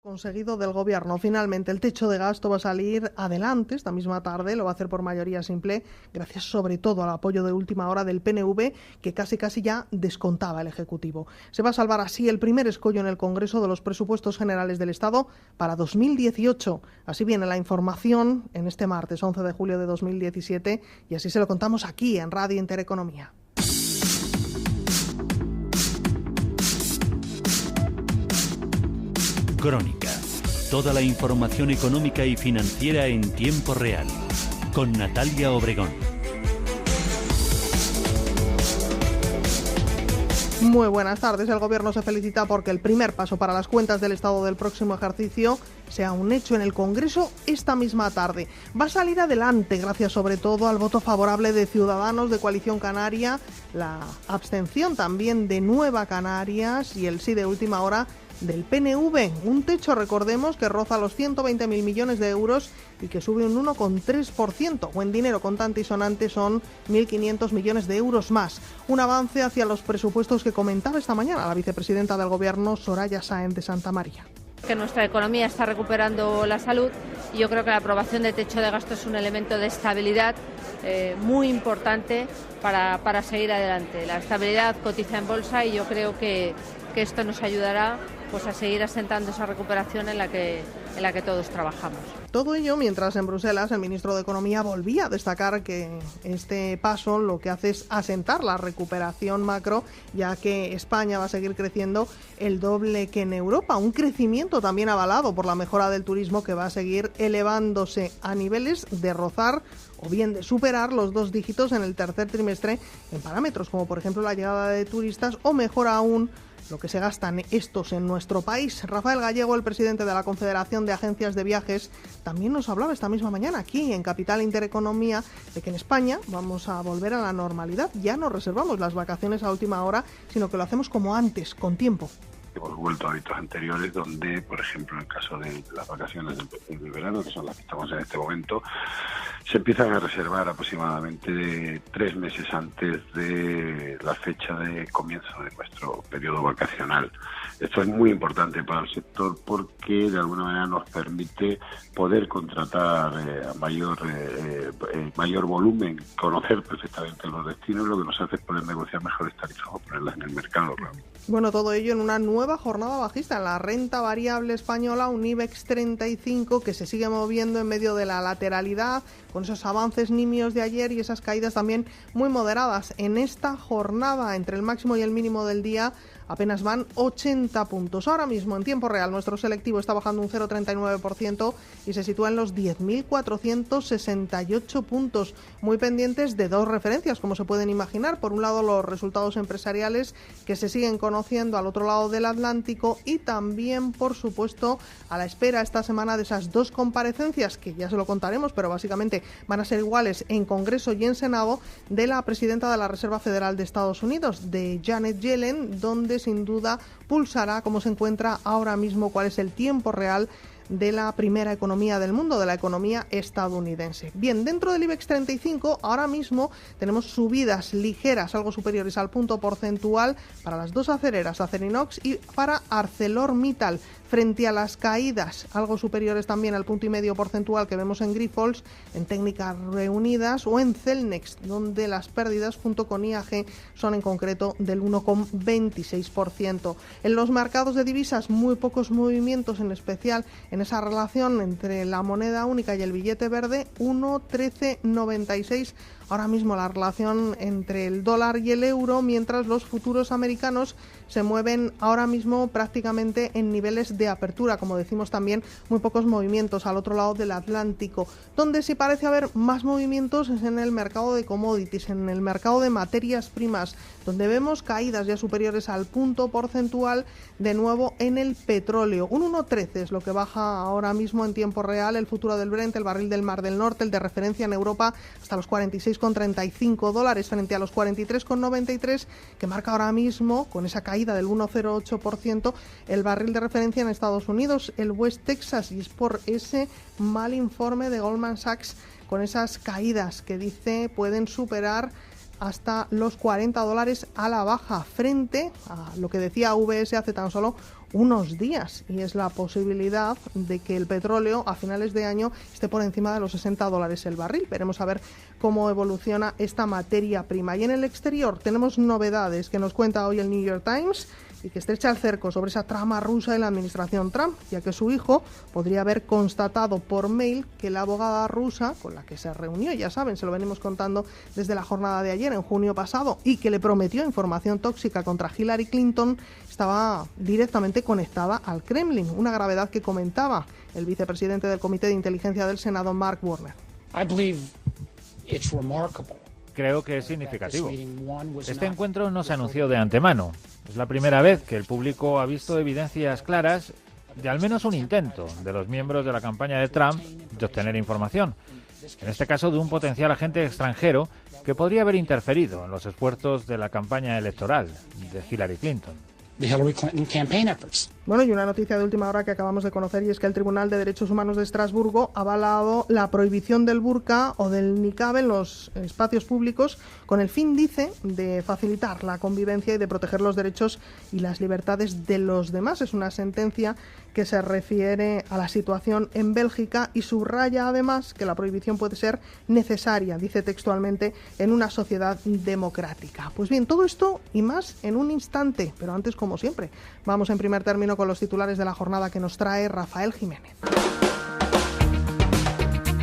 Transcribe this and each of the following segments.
Conseguido del Gobierno. Finalmente, el techo de gasto va a salir adelante esta misma tarde, lo va a hacer por mayoría simple, gracias sobre todo al apoyo de última hora del PNV, que casi ya descontaba el Ejecutivo. Se va a salvar así el primer escollo en el Congreso de los presupuestos generales del Estado para 2018. Así viene la información en este martes 11 de julio de 2017 y así se lo contamos aquí en Radio Intereconomía. Crónica. Toda la información económica y financiera en tiempo real. Con Natalia Obregón. Muy buenas tardes. El Gobierno se felicita porque el primer paso para las cuentas del Estado del próximo ejercicio sea un hecho en el Congreso esta misma tarde. Va a salir adelante gracias sobre todo al voto favorable de Ciudadanos, de Coalición Canaria, la abstención también de Nueva Canarias y el sí de última hora del PNV, un techo, recordemos, que roza los 120.000 millones de euros y que sube un 1,3%. Buen dinero contante y sonante, son 1.500 millones de euros más. Un avance hacia los presupuestos que comentaba esta mañana la vicepresidenta del Gobierno, Soraya Sáenz de Santamaría. Que nuestra economía está recuperando la salud y yo creo que la aprobación de techo de gasto es un elemento de estabilidad muy importante para seguir adelante. La estabilidad cotiza en bolsa y yo creo que esto nos ayudará pues a seguir asentando esa recuperación en la que todos trabajamos. Todo ello mientras en Bruselas el ministro de Economía volvía a destacar que este paso lo que hace es asentar la recuperación macro, ya que España va a seguir creciendo el doble que en Europa. Un crecimiento también avalado por la mejora del turismo que va a seguir elevándose a niveles de rozar o bien de superar los 2 dígitos en el tercer trimestre en parámetros como por ejemplo la llegada de turistas o mejor aún lo que se gastan estos en nuestro país. Rafael Gallego, el presidente de la Confederación de Agencias de Viajes, también nos hablaba esta misma mañana aquí en Capital Intereconomía de que en España vamos a volver a la normalidad. Ya no reservamos las vacaciones a última hora, sino que lo hacemos como antes, con tiempo. Hemos vuelto a hábitos anteriores donde, por ejemplo, en el caso de las vacaciones del verano, que son las que estamos en este momento, se empiezan a reservar aproximadamente 3 meses antes de la fecha de comienzo de nuestro periodo vacacional. Esto es muy importante para el sector porque de alguna manera nos permite poder contratar a mayor volumen, conocer perfectamente los destinos, lo que nos hace es poder negociar mejores tarifas o ponerlas en el mercado realmente. Bueno, todo ello en una nueva jornada bajista en la renta variable española, un IBEX 35 que se sigue moviendo en medio de la lateralidad, con esos avances nimios de ayer y esas caídas también muy moderadas. En esta jornada, entre el máximo y el mínimo del día, apenas van 80 puntos. Ahora mismo, en tiempo real, nuestro selectivo está bajando un 0,39% y se sitúa en los 10.468 puntos, muy pendientes de 2 referencias, como se pueden imaginar. Por un lado, los resultados empresariales que se siguen conociendo al otro lado del Atlántico y también, por supuesto, a la espera esta semana de esas 2 comparecencias, que ya se lo contaremos, pero básicamente van a ser iguales en Congreso y en Senado, de la presidenta de la Reserva Federal de Estados Unidos, de Janet Yellen, donde sin duda pulsará cómo se encuentra ahora mismo, cuál es el tiempo real de la primera economía del mundo, de la economía estadounidense. Bien, dentro del IBEX 35 ahora mismo tenemos subidas ligeras, algo superiores al punto porcentual para las 2 acereras, Acerinox y para ArcelorMittal, frente a las caídas algo superiores también al 1,5 porcentual que vemos en Grifols, en Técnicas Reunidas o en Celnex, donde las pérdidas junto con IAG son en concreto del 1,26%. En los mercados de divisas muy pocos movimientos, en especial en esa relación entre la moneda única y el billete verde, 1,1396. Ahora mismo la relación entre el dólar y el euro, mientras los futuros americanos se mueven ahora mismo prácticamente en niveles de apertura, como decimos también, muy pocos movimientos al otro lado del Atlántico. Donde sí parece haber más movimientos es en el mercado de commodities, en el mercado de materias primas, donde vemos caídas ya superiores al punto porcentual, de nuevo en el petróleo. Un 1,13 es lo que baja ahora mismo en tiempo real el futuro del Brent, el barril del Mar del Norte, el de referencia en Europa, hasta los $46,35 frente a los 43,93 que marca ahora mismo, con esa caída del 1,08%, el barril de referencia en Estados Unidos, el West Texas, y es por ese mal informe de Goldman Sachs con esas caídas que dice pueden superar hasta los $40 a la baja, frente a lo que decía VS hace tan solo unos días, y es la posibilidad de que el petróleo a finales de año esté por encima de los $60 el barril. Veremos a ver cómo evoluciona esta materia prima. Y en el exterior tenemos novedades que nos cuenta hoy el New York Times y que estrecha el cerco sobre esa trama rusa en la administración Trump, ya que su hijo podría haber constatado por mail que la abogada rusa con la que se reunió, ya saben, se lo venimos contando desde la jornada de ayer, en junio pasado, y que le prometió información tóxica contra Hillary Clinton, estaba directamente conectada al Kremlin, una gravedad que comentaba el vicepresidente del Comité de Inteligencia del Senado, Mark Warner. Creo que es significativo. Este encuentro no se anunció de antemano. Es la primera vez que el público ha visto evidencias claras de al menos un intento de los miembros de la campaña de Trump de obtener información. En este caso, de un potencial agente extranjero que podría haber interferido en los esfuerzos de la campaña electoral de Hillary Clinton. Bueno, y una noticia de última hora que acabamos de conocer, y es que el Tribunal de Derechos Humanos de Estrasburgo ha avalado la prohibición del burka o del niqab en los espacios públicos con el fin, dice, de facilitar la convivencia y de proteger los derechos y las libertades de los demás. Es una sentencia que se refiere a la situación en Bélgica y subraya además que la prohibición puede ser necesaria, dice textualmente, en una sociedad democrática. Pues bien, todo esto y más en un instante, pero antes, como siempre, vamos en primer término con los titulares de la jornada que nos trae Rafael Jiménez.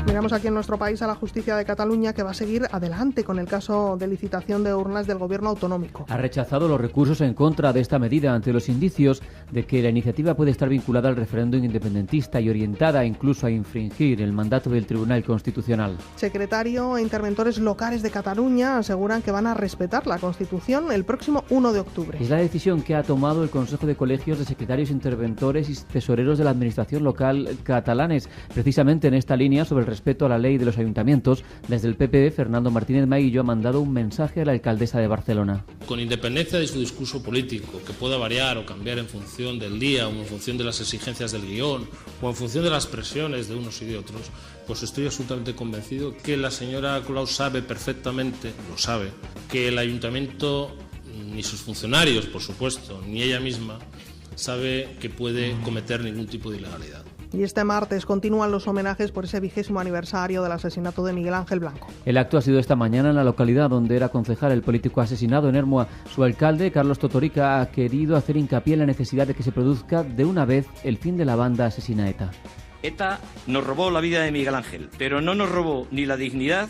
Miramos aquí en nuestro país a la justicia de Cataluña, que va a seguir adelante con el caso de licitación de urnas del gobierno autonómico. Ha rechazado los recursos en contra de esta medida ante los indicios de que la iniciativa puede estar vinculada al referéndum independentista y orientada incluso a infringir el mandato del Tribunal Constitucional. Secretario e interventores locales de Cataluña aseguran que van a respetar la Constitución el próximo 1 de octubre. Es la decisión que ha tomado el Consejo de Colegios de Secretarios, Interventores y Tesoreros de la Administración Local catalanes, precisamente en esta línea sobre el respeto a la ley de los ayuntamientos. Desde el PP, Fernando Martínez Maguillo ha mandado un mensaje a la alcaldesa de Barcelona. Con independencia de su discurso político, que pueda variar o cambiar en función del día o en función de las exigencias del guión o en función de las presiones de unos y de otros, pues estoy absolutamente convencido que la señora Colau sabe perfectamente, lo sabe, que el ayuntamiento, ni sus funcionarios, por supuesto, ni ella misma, sabe que puede cometer ningún tipo de ilegalidad. Y este martes continúan los homenajes por ese 20º aniversario del asesinato de Miguel Ángel Blanco. El acto ha sido esta mañana en la localidad donde era concejal el político asesinado en Ermua. Su alcalde, Carlos Totorica, ha querido hacer hincapié en la necesidad de que se produzca de una vez el fin de la banda asesina ETA. ETA nos robó la vida de Miguel Ángel, pero no nos robó ni la dignidad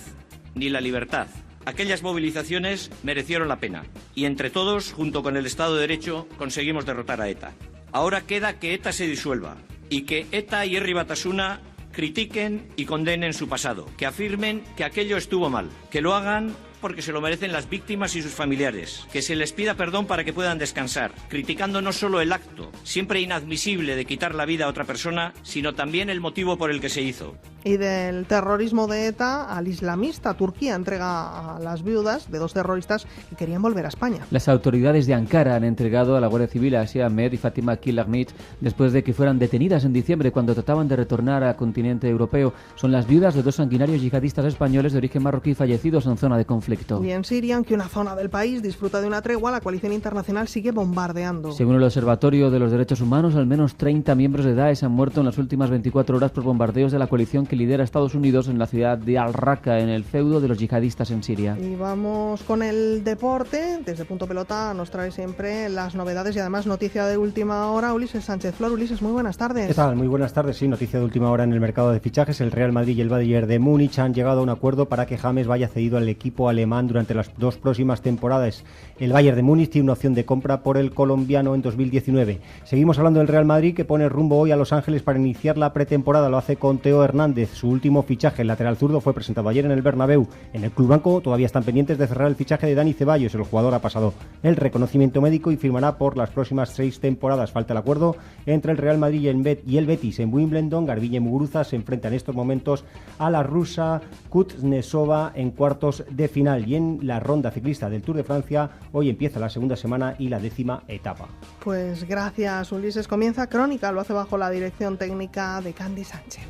ni la libertad. Aquellas movilizaciones merecieron la pena y entre todos, junto con el Estado de Derecho, conseguimos derrotar a ETA. Ahora queda que ETA se disuelva y que ETA y Herri Batasuna critiquen y condenen su pasado, que afirmen que aquello estuvo mal, que lo hagan porque se lo merecen las víctimas y sus familiares, que se les pida perdón para que puedan descansar, criticando no solo el acto, siempre inadmisible, de quitar la vida a otra persona, sino también el motivo por el que se hizo. Y del terrorismo de ETA al islamista, Turquía entrega a las viudas de 2 terroristas que querían volver a España. Las autoridades de Ankara han entregado a la Guardia Civil a Asia Ahmed y Fatima Kilagmit después de que fueran detenidas en diciembre cuando trataban de retornar al continente europeo. Son las viudas de 2 sanguinarios yihadistas españoles de origen marroquí fallecidos en zona de conflicto. Y en Siria, aunque una zona del país disfruta de una tregua, la coalición internacional sigue bombardeando. Según el Observatorio de los Derechos Humanos, al menos 30 miembros de Daesh han muerto en las últimas 24 horas por bombardeos de la coalición que lidera Estados Unidos en la ciudad de Al-Raqqa, en el feudo de los yihadistas en Siria. Y vamos con el deporte. Desde Punto Pelota nos trae siempre las novedades y además noticia de última hora. Ulises Sánchez Flor. Ulises, muy buenas tardes. ¿Qué tal? Muy buenas tardes. Sí, noticia de última hora en el mercado de fichajes. El Real Madrid y el Bayern de Múnich han llegado a un acuerdo para que James vaya cedido al equipo alemán durante las 2 próximas temporadas. El Bayern de Múnich tiene una opción de compra por el colombiano en 2019. Seguimos hablando del Real Madrid, que pone rumbo hoy a Los Ángeles para iniciar la pretemporada. Lo hace con Teo Hernández. Su último fichaje, el lateral zurdo, fue presentado ayer en el Bernabéu. En el club blanco todavía están pendientes de cerrar el fichaje de Dani Ceballos. El jugador ha pasado el reconocimiento médico y firmará por las próximas 6 temporadas. Falta el acuerdo entre el Real Madrid y el Betis. En Wimbledon, Garbiñe y Muguruza se enfrentan en estos momentos a la rusa Kuznetsova en cuartos de final. Y en la ronda ciclista del Tour de Francia, hoy empieza la segunda semana y la 10ª etapa. Pues gracias, Ulises. Comienza Crónica, lo hace bajo la dirección técnica de Candy Sánchez.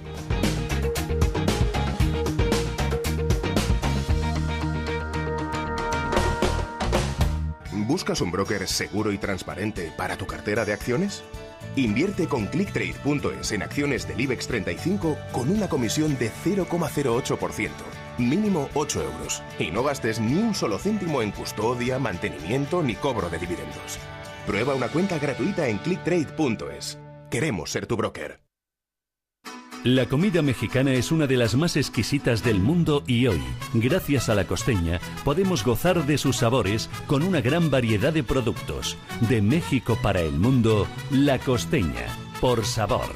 ¿Buscas un broker seguro y transparente para tu cartera de acciones? Invierte con clicktrade.es en acciones del IBEX 35 con una comisión de 0,08%. Mínimo 8 euros. Y no gastes ni un solo céntimo en custodia, mantenimiento ni cobro de dividendos. Prueba una cuenta gratuita en clicktrade.es. Queremos ser tu broker. La comida mexicana es una de las más exquisitas del mundo y hoy, gracias a La Costeña, podemos gozar de sus sabores con una gran variedad de productos. De México para el mundo, La Costeña, por sabor.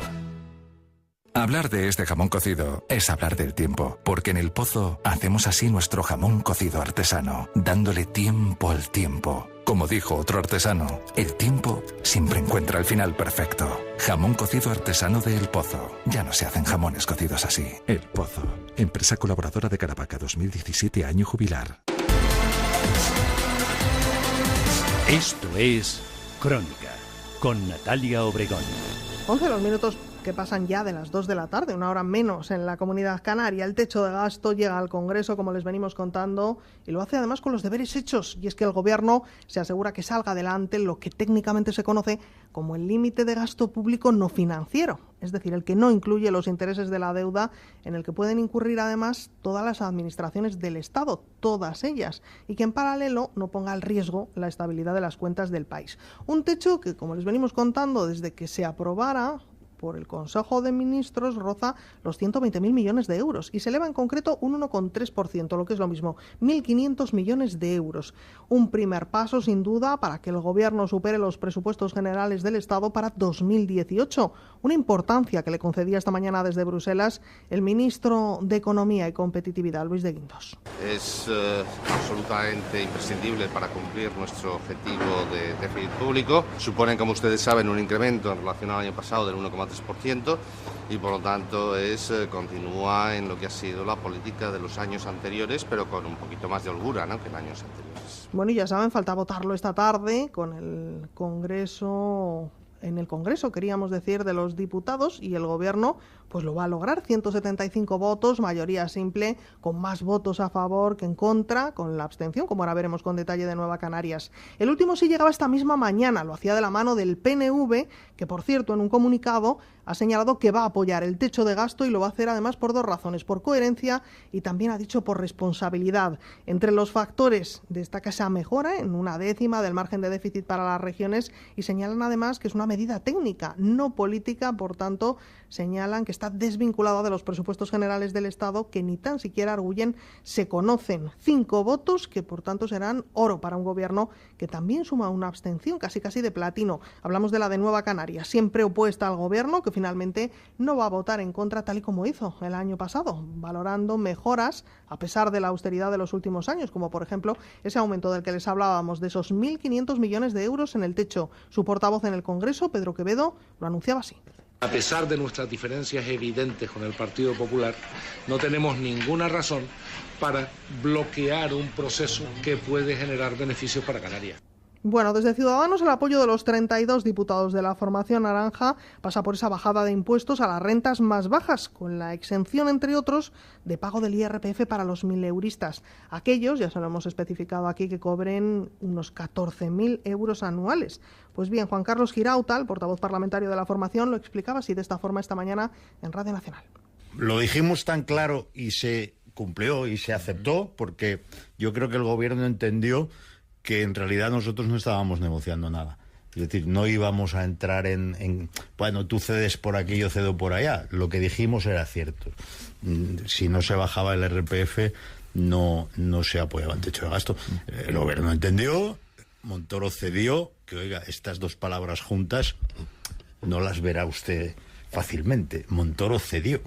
Hablar de este jamón cocido es hablar del tiempo, porque en El Pozo hacemos así nuestro jamón cocido artesano, dándole tiempo al tiempo. Como dijo otro artesano, el tiempo siempre encuentra el final perfecto. Jamón cocido artesano de El Pozo. Ya no se hacen jamones cocidos así. El Pozo, empresa colaboradora de Caravaca, 2017, año jubilar. Esto es Crónica, con Natalia Obregón. 11 los minutos que pasan ya de las 2 de la tarde, una hora menos en la Comunidad Canaria. El techo de gasto llega al Congreso, como les venimos contando, y lo hace además con los deberes hechos. Y es que el Gobierno se asegura que salga adelante lo que técnicamente se conoce como el límite de gasto público no financiero, es decir, el que no incluye los intereses de la deuda, en el que pueden incurrir además todas las administraciones del Estado, todas ellas, y que en paralelo no ponga en riesgo la estabilidad de las cuentas del país. Un techo que, como les venimos contando, desde que se aprobara por el Consejo de Ministros roza los 120.000 millones de euros y se eleva en concreto un 1,3%, lo que es lo mismo, 1.500 millones de euros. Un primer paso, sin duda, para que el Gobierno supere los presupuestos generales del Estado para 2018, una importancia que le concedía esta mañana desde Bruselas el ministro de Economía y Competitividad, Luis de Guindos. Es absolutamente imprescindible para cumplir nuestro objetivo de déficit público. Suponen, como ustedes saben, un incremento en relación al año pasado del 1,3%. Y por lo tanto continúa en lo que ha sido la política de los años anteriores, pero con un poquito más de holgura, ¿no?, que en años anteriores. Bueno, y ya saben, falta votarlo esta tarde con el Congreso. En el Congreso, queríamos decir, de los diputados, y el Gobierno pues lo va a lograr. 175 votos, mayoría simple, con más votos a favor que en contra, con la abstención, como ahora veremos con detalle de Nueva Canarias. El último sí llegaba esta misma mañana, lo hacía de la mano del PNV, que por cierto en un comunicado ha señalado que va a apoyar el techo de gasto y lo va a hacer además por dos razones, por coherencia y también ha dicho por responsabilidad. Entre los factores destaca esa mejora en 1/10 del margen de déficit para las regiones y señalan además que es una medida técnica, no política, por tanto señalan que está desvinculada de los presupuestos generales del Estado, que ni tan siquiera arguyen se conocen. 5 votos que por tanto serán oro para un Gobierno que también suma una abstención casi de platino. Hablamos de la de Nueva Canarias, siempre opuesta al Gobierno, que finalmente no va a votar en contra tal y como hizo el año pasado, valorando mejoras a pesar de la austeridad de los últimos años, como por ejemplo ese aumento del que les hablábamos, de esos 1.500 millones de euros en el techo. Su portavoz en el Congreso, Pedro Quevedo, lo anunciaba así. A pesar de nuestras diferencias evidentes con el Partido Popular, no tenemos ninguna razón para bloquear un proceso que puede generar beneficios para Canarias. Bueno, desde Ciudadanos el apoyo de los 32 diputados de la formación naranja pasa por esa bajada de impuestos a las rentas más bajas, con la exención, entre otros, de pago del IRPF para los 1.000euristas. Aquellos, ya se lo hemos especificado aquí, que cobren unos 14.000 euros anuales. Pues bien, Juan Carlos Girauta, el portavoz parlamentario de la formación, lo explicaba así de esta forma esta mañana en Radio Nacional. Lo dijimos tan claro y se cumplió y se aceptó porque yo creo que el Gobierno entendió que en realidad nosotros no estábamos negociando nada. Es decir, no íbamos a entrar en bueno, tú cedes por aquí, yo cedo por allá. Lo que dijimos era cierto. Si no se bajaba el RPF, no se apoyaba el techo de gasto. El Gobierno entendió, Montoro cedió, que oiga, estas dos palabras juntas no las verá usted fácilmente. Montoro cedió.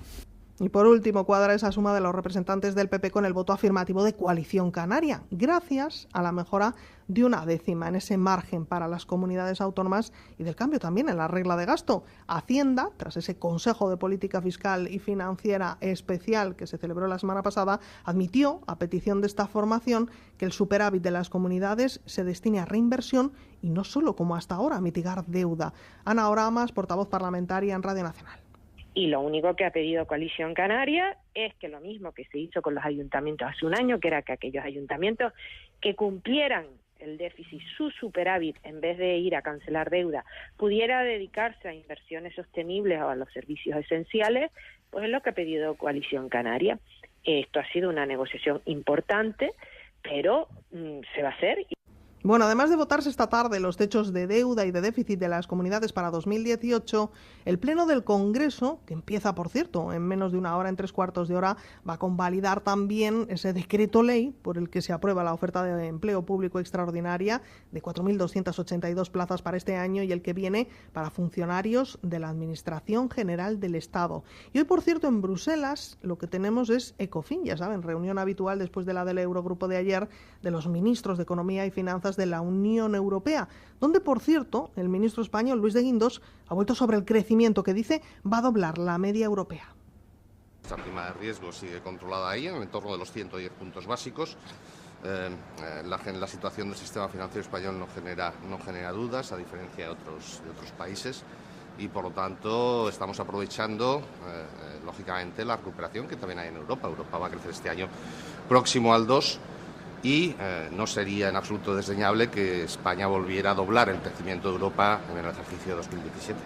Y por último, cuadra esa suma de los representantes del PP con el voto afirmativo de Coalición Canaria, gracias a la mejora de 1/10 en ese margen para las comunidades autónomas y del cambio también en la regla de gasto. Hacienda, tras ese Consejo de Política Fiscal y Financiera especial que se celebró la semana pasada, admitió, a petición de esta formación, que el superávit de las comunidades se destine a reinversión y no solo, como hasta ahora, a mitigar deuda. Ana Oramas, portavoz parlamentaria en Radio Nacional. Y lo único que ha pedido Coalición Canaria es que lo mismo que se hizo con los ayuntamientos hace un año, que era que aquellos ayuntamientos que cumplieran el déficit, su superávit, en vez de ir a cancelar deuda, pudiera dedicarse a inversiones sostenibles o a los servicios esenciales, pues es lo que ha pedido Coalición Canaria. Esto ha sido una negociación importante, pero se va a hacer. Bueno, además de votarse esta tarde los techos de deuda y de déficit de las comunidades para 2018, el Pleno del Congreso, que empieza, por cierto, en menos de una hora, en 3/4 de hora, va a convalidar también ese decreto ley por el que se aprueba la oferta de empleo público extraordinaria de 4.282 plazas para este año y el que viene para funcionarios de la Administración General del Estado. Y hoy, por cierto, en Bruselas lo que tenemos es Ecofin, ya saben, reunión habitual después de la del Eurogrupo de ayer de los ministros de Economía y Finanzas de la Unión Europea, donde, por cierto, el ministro español Luis de Guindos ha vuelto sobre el crecimiento que dice va a doblar la media europea. Esta prima de riesgo sigue controlada ahí, en el entorno de los 110 puntos básicos. La situación del sistema financiero español no genera dudas, a diferencia de otros países, y por lo tanto estamos aprovechando, lógicamente, la recuperación que también hay en Europa. Europa va a crecer este año próximo al 2%. Y no sería en absoluto desdeñable que España volviera a doblar el crecimiento de Europa en el ejercicio de 2017.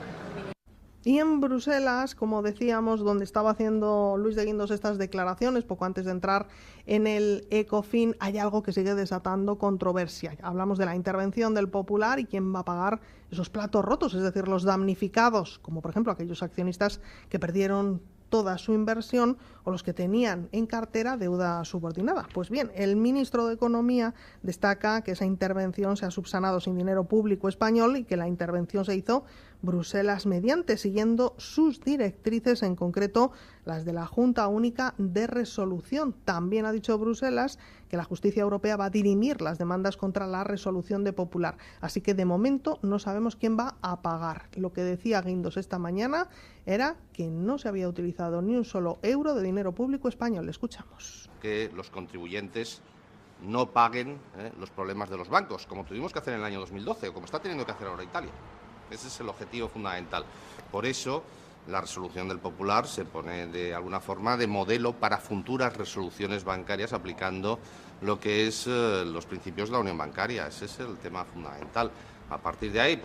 Y en Bruselas, como decíamos, donde estaba haciendo Luis de Guindos estas declaraciones poco antes de entrar en el Ecofin, hay algo que sigue desatando controversia. Hablamos de la intervención del Popular y quién va a pagar esos platos rotos, es decir, los damnificados, como por ejemplo aquellos accionistas que perdieron toda su inversión o los que tenían en cartera deuda subordinada. Pues bien, el ministro de Economía destaca que esa intervención se ha subsanado sin dinero público español y que la intervención se hizo Bruselas mediante, siguiendo sus directrices, en concreto las de la Junta Única de Resolución. También ha dicho Bruselas que la justicia europea va a dirimir las demandas contra la resolución de Popular. Así que de momento no sabemos quién va a pagar. Lo que decía Guindos esta mañana era que no se había utilizado ni un solo euro de dinero público español. Le escuchamos. Que los contribuyentes no paguen los problemas de los bancos, como tuvimos que hacer en el año 2012 o como está teniendo que hacer ahora Italia. Ese es el objetivo fundamental. Por eso la resolución del Popular se pone de alguna forma de modelo para futuras resoluciones bancarias aplicando lo que es los principios de la Unión Bancaria. Ese es el tema fundamental. A partir de ahí,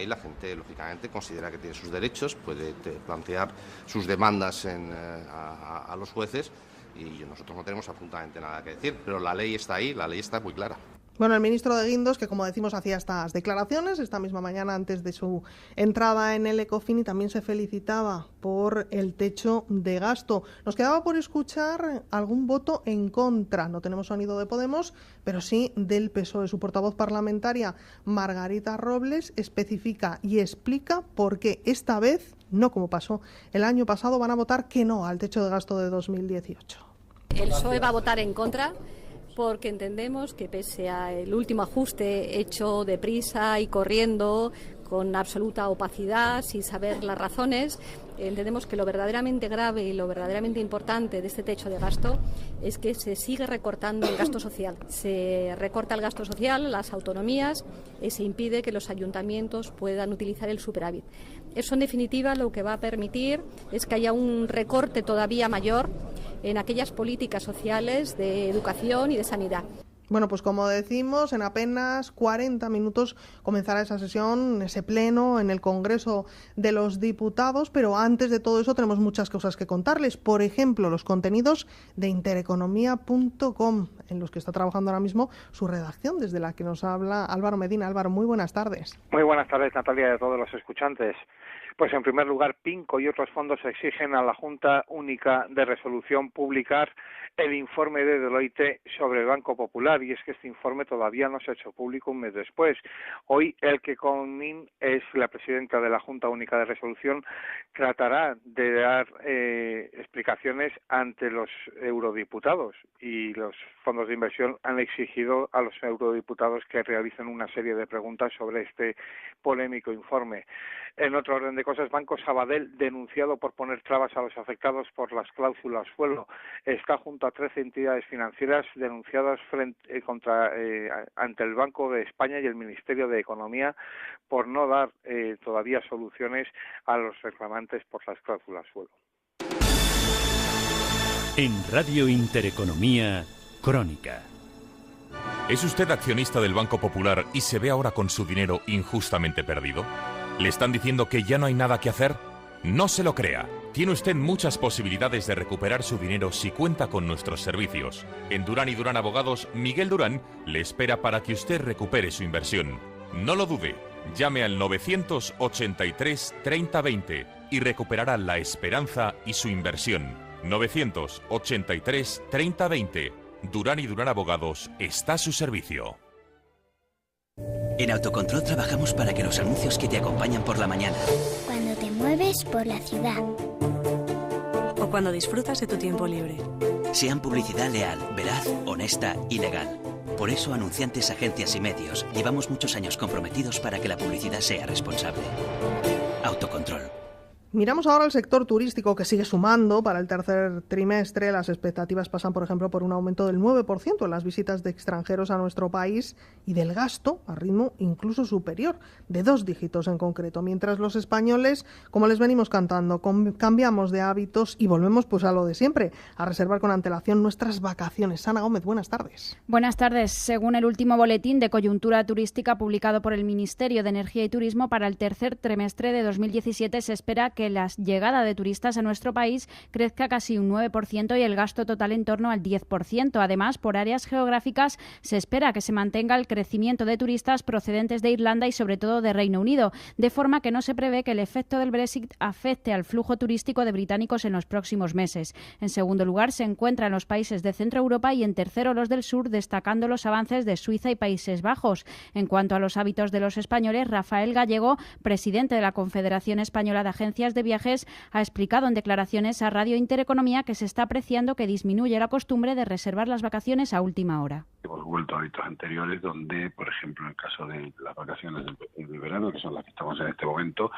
la gente lógicamente considera que tiene sus derechos, puede plantear sus demandas a los jueces y nosotros no tenemos absolutamente nada que decir, pero la ley está ahí, la ley está muy clara. Bueno, el ministro de Guindos, que como decimos hacía estas declaraciones esta misma mañana antes de su entrada en el Ecofin, y también se felicitaba por el techo de gasto. Nos quedaba por escuchar algún voto en contra. No tenemos sonido de Podemos, pero sí del PSOE. Su portavoz parlamentaria, Margarita Robles, especifica y explica por qué esta vez, no como pasó el año pasado, van a votar que no al techo de gasto de 2018. El PSOE va a votar en contra porque entendemos que pese al último ajuste hecho deprisa y corriendo, con absoluta opacidad, sin saber las razones, entendemos que lo verdaderamente grave y lo verdaderamente importante de este techo de gasto es que se sigue recortando el gasto social. Se recorta el gasto social, las autonomías, y se impide que los ayuntamientos puedan utilizar el superávit. Eso, en definitiva, lo que va a permitir es que haya un recorte todavía mayor en aquellas políticas sociales de educación y de sanidad. Bueno, pues como decimos, en apenas 40 minutos comenzará esa sesión, ese pleno en el Congreso de los Diputados, pero antes de todo eso tenemos muchas cosas que contarles. Por ejemplo, los contenidos de intereconomía.com, en los que está trabajando ahora mismo su redacción, desde la que nos habla Álvaro Medina. Álvaro, muy buenas tardes. Muy buenas tardes, Natalia, y a todos los escuchantes. Pues en primer lugar, PINCO y otros fondos exigen a la Junta Única de Resolución publicar el informe de Deloitte sobre el Banco Popular, y es que este informe todavía no se ha hecho público un mes después. Hoy Elke König, es la presidenta de la Junta Única de Resolución, tratará de dar explicaciones ante los eurodiputados, y los fondos de inversión han exigido a los eurodiputados que realicen una serie de preguntas sobre este polémico informe. En otro orden de cosas, Banco Sabadell, denunciado por poner trabas a los afectados por las cláusulas suelo, está junto a 13 entidades financieras denunciadas ante el Banco de España y el Ministerio de Economía por no dar todavía soluciones a los reclamantes por las cláusulas suelo. En Radio Intereconomía, Crónica. ¿Es usted accionista del Banco Popular y se ve ahora con su dinero injustamente perdido? ¿Le están diciendo que ya no hay nada que hacer? No se lo crea. Tiene usted muchas posibilidades de recuperar su dinero si cuenta con nuestros servicios. En Durán y Durán Abogados, Miguel Durán le espera para que usted recupere su inversión. No lo dude. Llame al 983 30 20 y recuperará la esperanza y su inversión. 983 30 20. Durán y Durán Abogados está a su servicio. En Autocontrol trabajamos para que los anuncios que te acompañan por la mañana, cuando te mueves por la ciudad o cuando disfrutas de tu tiempo libre, sean publicidad leal, veraz, honesta y legal. Por eso, anunciantes, agencias y medios, llevamos muchos años comprometidos para que la publicidad sea responsable. Autocontrol. Miramos ahora el sector turístico, que sigue sumando. Para el tercer trimestre las expectativas pasan, por ejemplo, por un aumento del 9% en las visitas de extranjeros a nuestro país y del gasto a ritmo incluso superior, de 2 dígitos en concreto. Mientras los españoles, como les venimos cantando, cambiamos de hábitos y volvemos pues a lo de siempre, a reservar con antelación nuestras vacaciones. Ana Gómez, buenas tardes. Buenas tardes. Según el último boletín de coyuntura turística publicado por el Ministerio de Energía y Turismo, para el tercer trimestre de 2017 se espera que la llegada de turistas a nuestro país crezca casi un 9% y el gasto total en torno al 10%. Además, por áreas geográficas se espera que se mantenga el crecimiento de turistas procedentes de Irlanda y sobre todo de Reino Unido, de forma que no se prevé que el efecto del Brexit afecte al flujo turístico de británicos en los próximos meses. En segundo lugar se encuentran los países de Centro Europa y en tercero los del sur, destacando los avances de Suiza y Países Bajos. En cuanto a los hábitos de los españoles, Rafael Gallego, presidente de la Confederación Española de Agencias de Viajes, ha explicado en declaraciones a Radio Intereconomía que se está apreciando que disminuye la costumbre de reservar las vacaciones a última hora. Hemos vuelto a hábitos anteriores donde, por ejemplo, en el caso de las vacaciones del verano, que son las que estamos en este momento,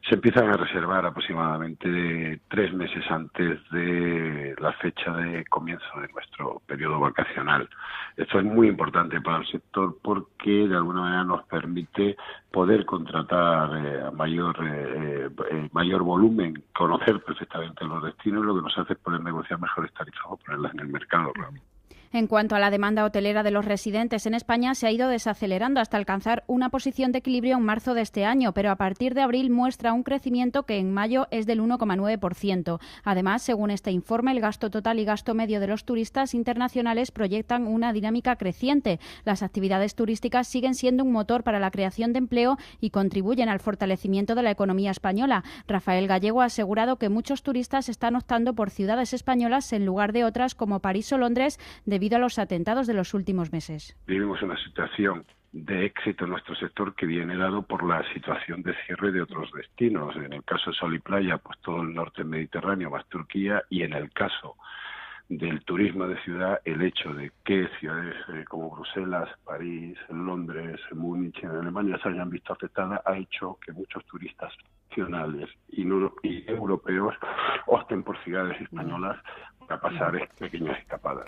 se empiezan a reservar aproximadamente 3 meses antes de la fecha de comienzo de nuestro periodo vacacional. Esto es muy importante para el sector porque de alguna manera nos permite poder contratar mayor volumen, conocer perfectamente los destinos, lo que nos hace es poder negociar mejores tarifas o ponerlas en el mercado realmente. En cuanto a la demanda hotelera de los residentes en España, se ha ido desacelerando hasta alcanzar una posición de equilibrio en marzo de este año, pero a partir de abril muestra un crecimiento que en mayo es del 1,9%. Además, según este informe, el gasto total y gasto medio de los turistas internacionales proyectan una dinámica creciente. Las actividades turísticas siguen siendo un motor para la creación de empleo y contribuyen al fortalecimiento de la economía española. Rafael Gallego ha asegurado que muchos turistas están optando por ciudades españolas en lugar de otras como París o Londres, debido a los atentados de los últimos meses. Vivimos una situación de éxito en nuestro sector que viene dado por la situación de cierre de otros destinos. En el caso de Sol y Playa, pues todo el norte mediterráneo más Turquía, y en el caso del turismo de ciudad, el hecho de que ciudades como Bruselas, París, Londres, Múnich, en Alemania se hayan visto afectadas, ha hecho que muchos turistas nacionales y europeos opten por ciudades españolas para pasar pequeñas escapadas.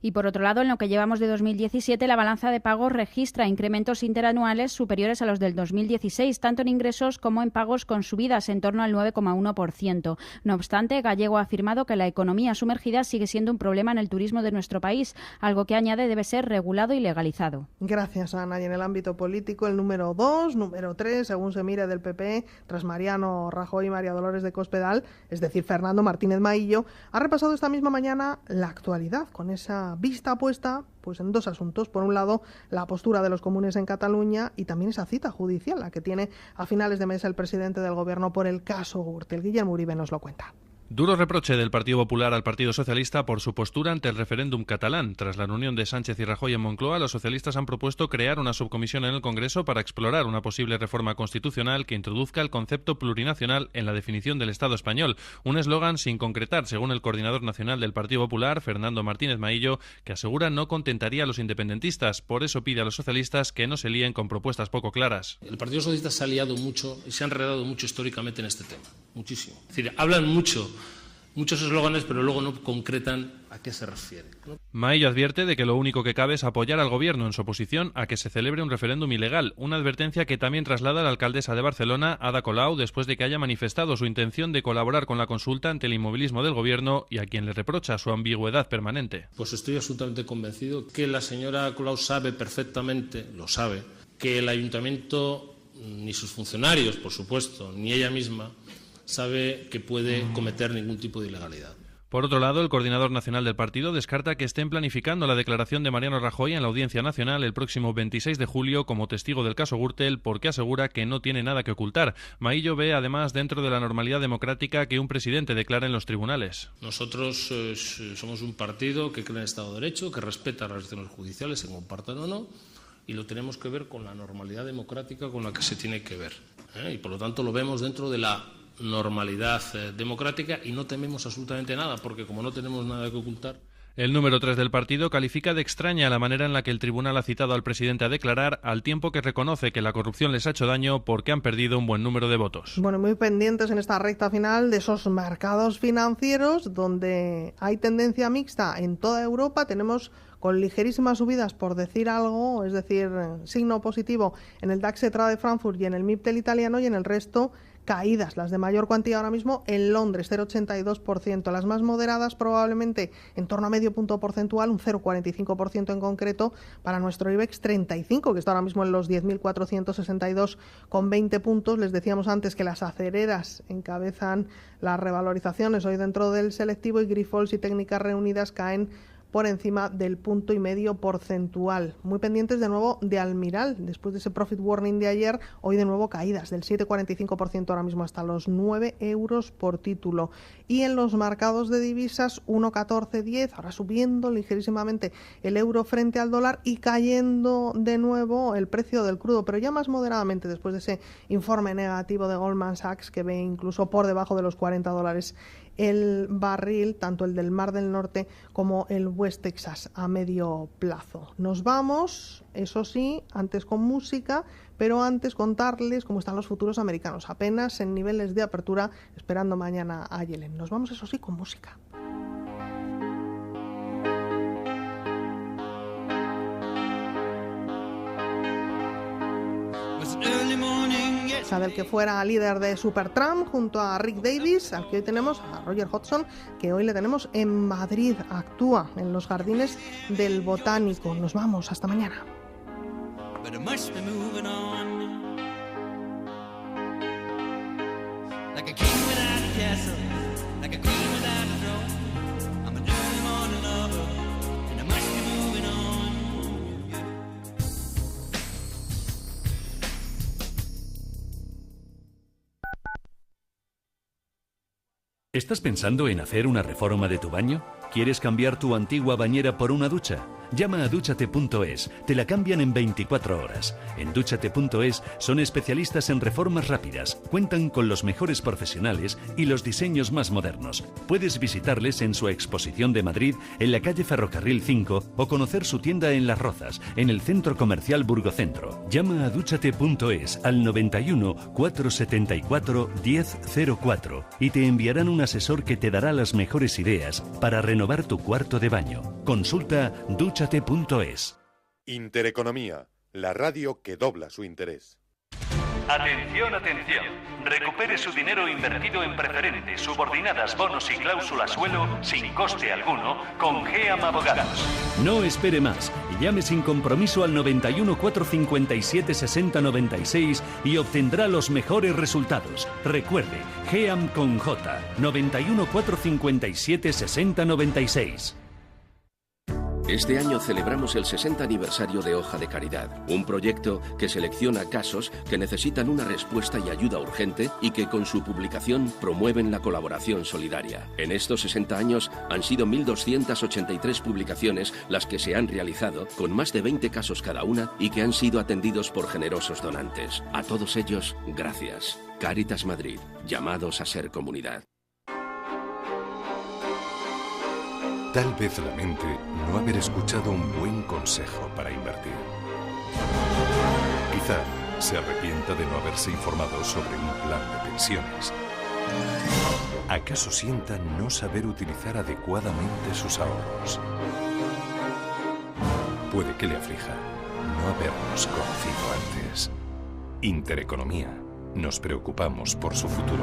Y por otro lado, en lo que llevamos de 2017, la balanza de pagos registra incrementos interanuales superiores a los del 2016, tanto en ingresos como en pagos, con subidas en torno al 9,1%. No obstante, Gallego ha afirmado que la economía sumergida sigue siendo un problema en el turismo de nuestro país, algo que añade debe ser regulado y legalizado. Gracias, Ana. Y en el ámbito político, el número 2, número 3, según se mire del PP, tras Mariano Rajoy y María Dolores de Cospedal, es decir, Fernando Martínez Maillo, ha repasado esta misma mañana la actualidad con esa vista puesta pues en 2 asuntos. Por un lado, la postura de los comunes en Cataluña y también esa cita judicial, la que tiene a finales de mes el presidente del Gobierno por el caso Gürtel. Guillermo Uribe nos lo cuenta. Duro reproche del Partido Popular al Partido Socialista por su postura ante el referéndum catalán. Tras la reunión de Sánchez y Rajoy en Moncloa, los socialistas han propuesto crear una subcomisión en el Congreso para explorar una posible reforma constitucional que introduzca el concepto plurinacional en la definición del Estado español. Un eslogan sin concretar, según el coordinador nacional del Partido Popular, Fernando Martínez Maillo, que asegura no contentaría a los independentistas. Por eso pide a los socialistas que no se líen con propuestas poco claras. El Partido Socialista se ha liado mucho y se ha enredado mucho históricamente en este tema. Muchísimo. Es decir, hablan mucho muchos eslóganes, pero luego no concretan a qué se refiere, ¿no? Maillo advierte de que lo único que cabe es apoyar al Gobierno en su oposición a que se celebre un referéndum ilegal, una advertencia que también traslada la alcaldesa de Barcelona, Ada Colau, después de que haya manifestado su intención de colaborar con la consulta ante el inmovilismo del Gobierno y a quien le reprocha su ambigüedad permanente. Pues estoy absolutamente convencido que la señora Colau sabe perfectamente, lo sabe, que el Ayuntamiento, ni sus funcionarios, por supuesto, ni ella misma, sabe que puede cometer ningún tipo de ilegalidad. Por otro lado, el coordinador nacional del partido descarta que estén planificando la declaración de Mariano Rajoy en la Audiencia Nacional el próximo 26 de julio como testigo del caso Gürtel, porque asegura que no tiene nada que ocultar. Maillo ve, además, dentro de la normalidad democrática que un presidente declare en los tribunales. Nosotros somos un partido que cree en el Estado de Derecho, que respeta las decisiones judiciales, se compartan o no, y lo tenemos que ver con la normalidad democrática con la que se tiene que ver, y por lo tanto lo vemos dentro de la normalidad democrática y no tememos absolutamente nada, porque como no tenemos nada que ocultar. El número 3 del partido califica de extraña la manera en la que el tribunal ha citado al presidente a declarar, al tiempo que reconoce que la corrupción les ha hecho daño porque han perdido un buen número de votos. Bueno, muy pendientes en esta recta final de esos mercados financieros donde hay tendencia mixta en toda Europa. Tenemos con ligerísimas subidas, por decir algo, es decir, signo positivo en el DAX ETRA de Frankfurt y en el MIPTEL italiano, y en el resto caídas, las de mayor cuantía ahora mismo en Londres, 0,82%, las más moderadas probablemente en torno a medio punto porcentual, un 0,45% en concreto para nuestro IBEX 35, que está ahora mismo en los 10.462,20 puntos. Les decíamos antes que las acereras encabezan las revalorizaciones hoy dentro del selectivo y Grifols y Técnicas Reunidas caen por encima del 1,5 porcentual. Muy pendientes de nuevo de Almiral, después de ese profit warning de ayer, hoy de nuevo caídas del 7,45% ahora mismo hasta los 9 euros por título. Y en los mercados de divisas, 1,1410, ahora subiendo ligerísimamente el euro frente al dólar y cayendo de nuevo el precio del crudo, pero ya más moderadamente después de ese informe negativo de Goldman Sachs que ve incluso por debajo de los $40 el barril, tanto el del Mar del Norte como el West Texas a medio plazo. Nos vamos, eso sí, antes con música, pero antes contarles cómo están los futuros americanos, apenas en niveles de apertura, esperando mañana a Yellen. Nos vamos, eso sí, con música. Del que fuera líder de Supertramp junto a Rick Davies, al que hoy tenemos a Roger Hodgson, que hoy le tenemos en Madrid, actúa en los jardines del Botánico. Nos vamos, hasta mañana. ¿Estás pensando en hacer una reforma de tu baño? ¿Quieres cambiar tu antigua bañera por una ducha? Llama a Dúchate.es, te la cambian en 24 horas. En Dúchate.es son especialistas en reformas rápidas, cuentan con los mejores profesionales y los diseños más modernos. Puedes visitarles en su exposición de Madrid, en la calle Ferrocarril 5, o conocer su tienda en Las Rozas, en el Centro Comercial Burgocentro. Llama a Dúchate.es al 91 474 1004 y te enviarán un asesor que te dará las mejores ideas para renovar tu cuarto de baño. Consulta Dúchate.es. Intereconomía, la radio que dobla su interés. Atención, atención. Recupere su dinero invertido en preferentes, subordinadas, bonos y cláusulas suelo sin coste alguno con GEAM Abogados. No espere más. Llame sin compromiso al 91 457 60 96 y obtendrá los mejores resultados. Recuerde, GEAM con J. 91 457 60 96. Este año celebramos el 60 aniversario de Hoja de Caridad, un proyecto que selecciona casos que necesitan una respuesta y ayuda urgente y que con su publicación promueven la colaboración solidaria. En estos 60 años han sido 1.283 publicaciones las que se han realizado, con más de 20 casos cada una y que han sido atendidos por generosos donantes. A todos ellos, gracias. Cáritas Madrid, llamados a ser comunidad. Tal vez lamente no haber escuchado un buen consejo para invertir. Quizá se arrepienta de no haberse informado sobre un plan de pensiones. ¿Acaso sienta no saber utilizar adecuadamente sus ahorros? Puede que le aflija no habernos conocido antes. Intereconomía. Nos preocupamos por su futuro.